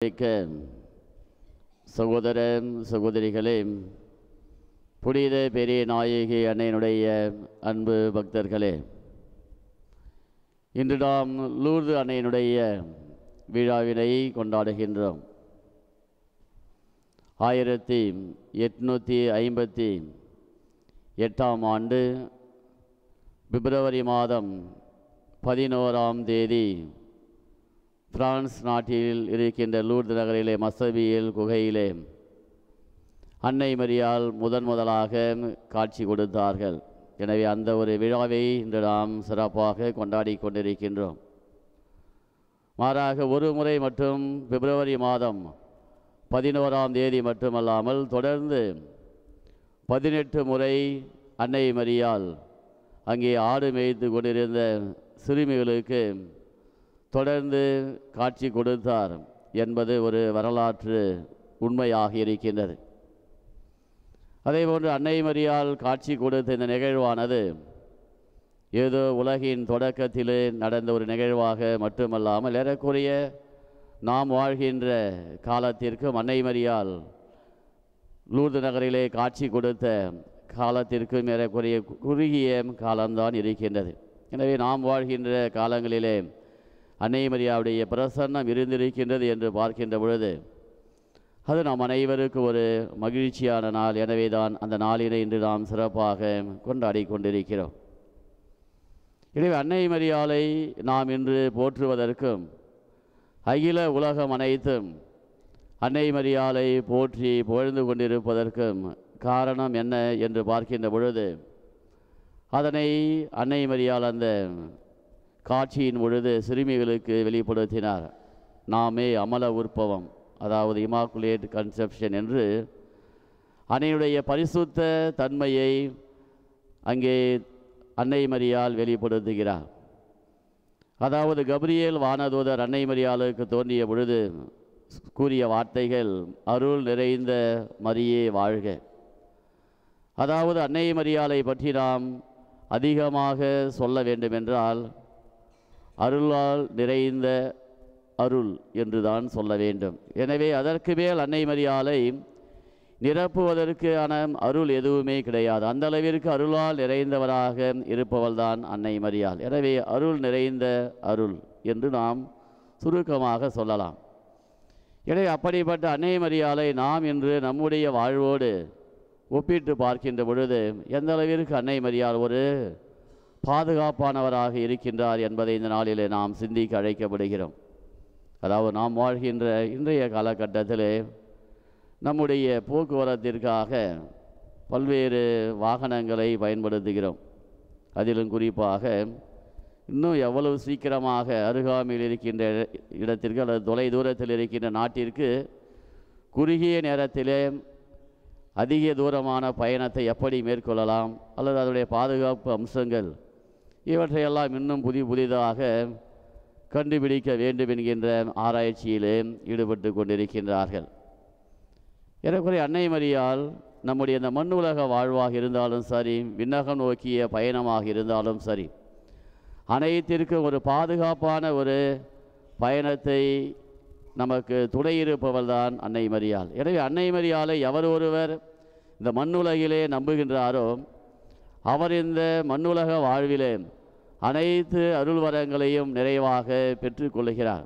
மிக்க சகோதர சகோதரிகளே, புனித பெரிய நாயகி அன்னையினுடைய அன்பு பக்தர்களே, இன்று நாம் லூர்து அன்னையினுடைய விழாவினை கொண்டாடுகின்றோம். 1858 ஆண்டு பிப்ரவரி மாதம் 11ஆம் தேதி பிரான்ஸ் நாட்டில் இருக்கின்ற லூர்து நகரிலே மசபியில் குகையிலே அன்னை மரியாள் முதலாக காட்சி கொடுத்தார்கள். எனவே அந்த ஒரு விழாவை இன்று நாம் சிறப்பாக கொண்டாடி கொண்டிருக்கின்றோம். மாறாக ஒரு முறை மட்டும் பிப்ரவரி மாதம் 11ஆம் தேதி மட்டுமல்லாமல் தொடர்ந்து 18 முறை அன்னை மரியாள் அங்கே ஆடு மேய்த்து கொண்டிருந்த சிறுமிகளுக்கு தொடர்ந்து காட்சி கொடுத்தார் என்பது ஒரு வரலாற்று உண்மையாக இருக்கின்றது. அதேபோன்று அன்னை மரியாள் காட்சி கொடுத்த இந்த நிகழ்வானது ஏதோ உலகின் தொடக்கத்திலே நடந்த ஒரு நிகழ்வாக மட்டுமல்லாமல் ஏறக்குறைய நாம் வாழ்கின்ற காலத்திற்கும் அன்னை மரியாள் லூர்து நகரிலே காட்சி கொடுத்த காலத்திற்கும் ஏறக்குறைய குறுகிய காலம்தான் இருக்கின்றது. எனவே நாம் வாழ்கின்ற காலங்களிலே அன்னை மரியாவுடைய பிரசன்னம் இருந்திருக்கின்றது என்று பார்க்கின்ற பொழுது அது நாம் அனைவருக்கு ஒரு மகிழ்ச்சியான நாள். எனவே தான் அந்த நாளினை இன்று நாம் சிறப்பாக கொண்டாடி கொண்டிருக்கிறோம். எனவே அன்னை மரியாளை நாம் இன்று போற்றுவதற்கும் அகில உலகம் அனைத்தும் அன்னை மரியாளை போற்றி புகழ்ந்து கொண்டிருப்பதற்கும் காரணம் என்ன என்று பார்க்கின்ற பொழுது அதனை அன்னை மரியாள் அந்த காட்சியின் பொழுது சிறுமிகளுக்கு வெளிப்படுத்தினார். நாமே அமல உற்பவம், அதாவது இமாக்குலேட் கன்செப்ஷன் என்று அன்னையுடைய பரிசுத்த தன்மையை அங்கே அன்னை மரியாள் வெளிப்படுத்துகிறார். அதாவது கபிரியேல் வானதூதர் அன்னை மரியாளுக்கு தோன்றிய பொழுது கூறிய வார்த்தைகள் அருள் நிறைந்த மரியே வாழ்க. அதாவது அன்னை மரியாளை பற்றி நாம் அதிகமாக சொல்ல வேண்டுமென்றால் அருளால் நிறைந்த அருள் என்றுதான் சொல்ல வேண்டும். எனவே அதற்கு மேல் அன்னை மரியாளை நிரப்புவதற்கான அருள் எதுவுமே கிடையாது. அந்த அளவிற்கு அருளால் நிறைந்தவராக இருப்பவள் தான் அன்னை மரியாள். எனவே அருள் நிறைந்த அருள் என்று நாம் சுருக்கமாக சொல்லலாம். எனவே அப்படிப்பட்ட அன்னை மரியாளை நாம் இன்று நம்முடைய வாழ்வோடு ஒப்பிட்டு பார்க்கின்ற பொழுது எந்த அளவிற்கு அன்னை மரியாள் ஒரு பாதுகாப்பானவராக இருக்கின்றார் என்பதை இந்த நாளிலே நாம் சிந்திக்க அழைக்கப்படுகிறோம். அதாவது நாம் வாழ்கின்ற இன்றைய காலகட்டத்தில் நம்முடைய போக்குவரத்திற்காக பல்வேறு வாகனங்களை பயன்படுத்துகிறோம். அதிலும் குறிப்பாக இன்னும் எவ்வளவு சீக்கிரமாக அருகாமையில் இருக்கின்ற இடத்திற்கு அல்லது தொலை தூரத்தில் இருக்கின்ற நாட்டிற்கு குறுகிய நேரத்திலே அதிக தூரமான பயணத்தை எப்படி மேற்கொள்ளலாம் அல்லது அதனுடைய பாதுகாப்பு அம்சங்கள் இவற்றையெல்லாம் இன்னும் புதிதாக கண்டுபிடிக்க வேண்டும் என்கின்ற ஆராய்ச்சியிலே ஈடுபட்டு கொண்டிருக்கின்றார்கள். ஏறக்குறைய அன்னை மரியாள் நம்முடைய இந்த மண் உலக வாழ்வாக இருந்தாலும் சரி, விண்ணகம் நோக்கிய பயணமாக இருந்தாலும் சரி, அனைத்திற்கும் ஒரு பாதுகாப்பான ஒரு பயணத்தை நமக்கு துணையிருப்பவள் தான் அன்னை மரியாள். எனவே அன்னை மரியாளை எவர் ஒருவர் இந்த மண்ணுலகிலே நம்புகின்றாரோ அவர் இந்த மண்ணுலக வாழ்விலே அனைத்து அருள்வரங்களையும் நிறைவாக பெற்றுக்கொள்கிறார்.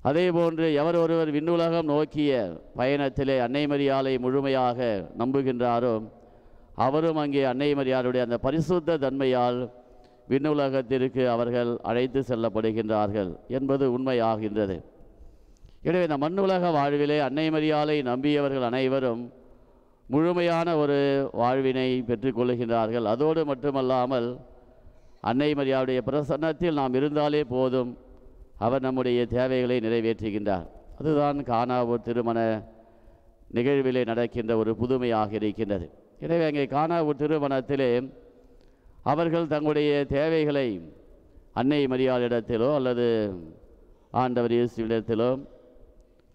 அதே போன்று எவர் ஒருவர் விண்ணுலகம் நோக்கிய பயணத்திலே அன்னை மரியாளை முழுமையாக நம்புகின்றாரோ அவரும் அங்கே அன்னை மரியாளுடைய அந்த பரிசுத்த தன்மையால் விண்ணுலகத்திற்கு அவர்கள் அழைத்து செல்லப்படுகின்றார்கள் என்பது உண்மையாகின்றது. எனவே இந்த மண்ணுலக வாழ்விலே அன்னை மரியாளை நம்பியவர்கள் அனைவரும் முழுமையான ஒரு வாழ்வினை பெற்றுக்கொள்கின்றார்கள். அதோடு மட்டுமல்லாமல் அன்னை மரியாளுடைய பிரசன்னத்தில் நாம் இருந்தாலே போதும், அவர் நம்முடைய தேவைகளை நிறைவேற்றுகின்றார். அதுதான் கானாவூர் திருமண நிகழ்விலே நடக்கின்ற ஒரு புதுமையாக இருக்கின்றது. எனவே அங்கே கானாவூர் திருமணத்திலே அவர்கள் தங்களுடைய தேவைகளை அன்னை மரியாளிடத்திலோ அல்லது ஆண்டவர் இயேசுவிடத்திலோ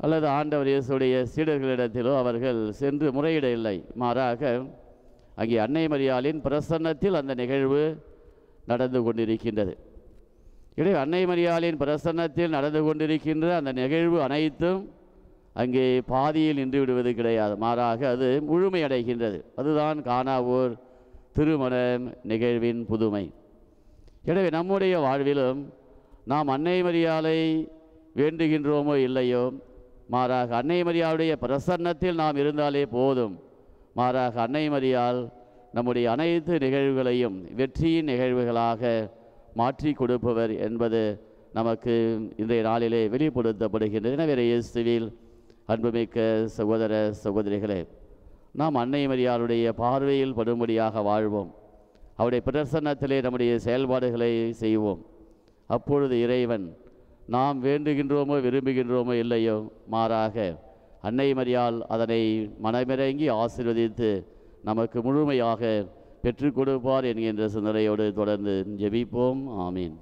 அல்லது ஆண்டவர் இயேசுடைய சீடர்களிடத்திலோ அவர்கள் சென்று முறையிட இல்லை. மாறாக அங்கே அன்னை மரியாளின் பிரசன்னத்தில் அந்த நிகழ்வு நடந்து கொண்டிருக்கின்றது. எனவே அன்னை மரியாளின் பிரசன்னத்தில் நடந்து கொண்டிருக்கின்ற அந்த நிகழ்வு அனைத்தும் அங்கே பாதியில் நின்று விடுவது கிடையாது, மாறாக அது முழுமையடைகின்றது. அதுதான் கானாவூர் திருமண நிகழ்வின் புதுமை. எனவே நம்முடைய வாழ்விலும் நாம் அன்னை மரியாளை வேண்டுகின்றோமோ இல்லையோ, மாறாக அன்னை மரியாளுடைய பிரசன்னத்தில் நாம் இருந்தாலே போதும். மாறாக அன்னை மரியாள் நம்முடைய அனைத்து நிகழ்வுகளையும் வெற்றியின் நிகழ்வுகளாக மாற்றி கொடுப்பவர் என்பது நமக்கு இன்றைய நாளிலே வெளிப்படுத்தப்படுகின்றது. எனவே இயேசுவில் அன்புமிக்க சகோதர சகோதரிகளே, நாம் அன்னை மரியாளுடைய பார்வையில் படும்படியாக வாழ்வோம். அவருடைய பிரசன்னத்திலே நம்முடைய செயல்பாடுகளை செய்வோம். அப்பொழுது இறைவன் நாம் வேண்டுகின்றோமோ விரும்புகின்றோமோ இல்லையோ, மாறாக அன்னை மரியாள் அதனை மனமிறங்கி ஆசீர்வதித்து நமக்கு முழுமையாக பெற்றுக் கொடுப்பார் என்கின்ற சிந்தனையோடு தொடர்ந்து ஜெபிப்போம். ஆமீன்.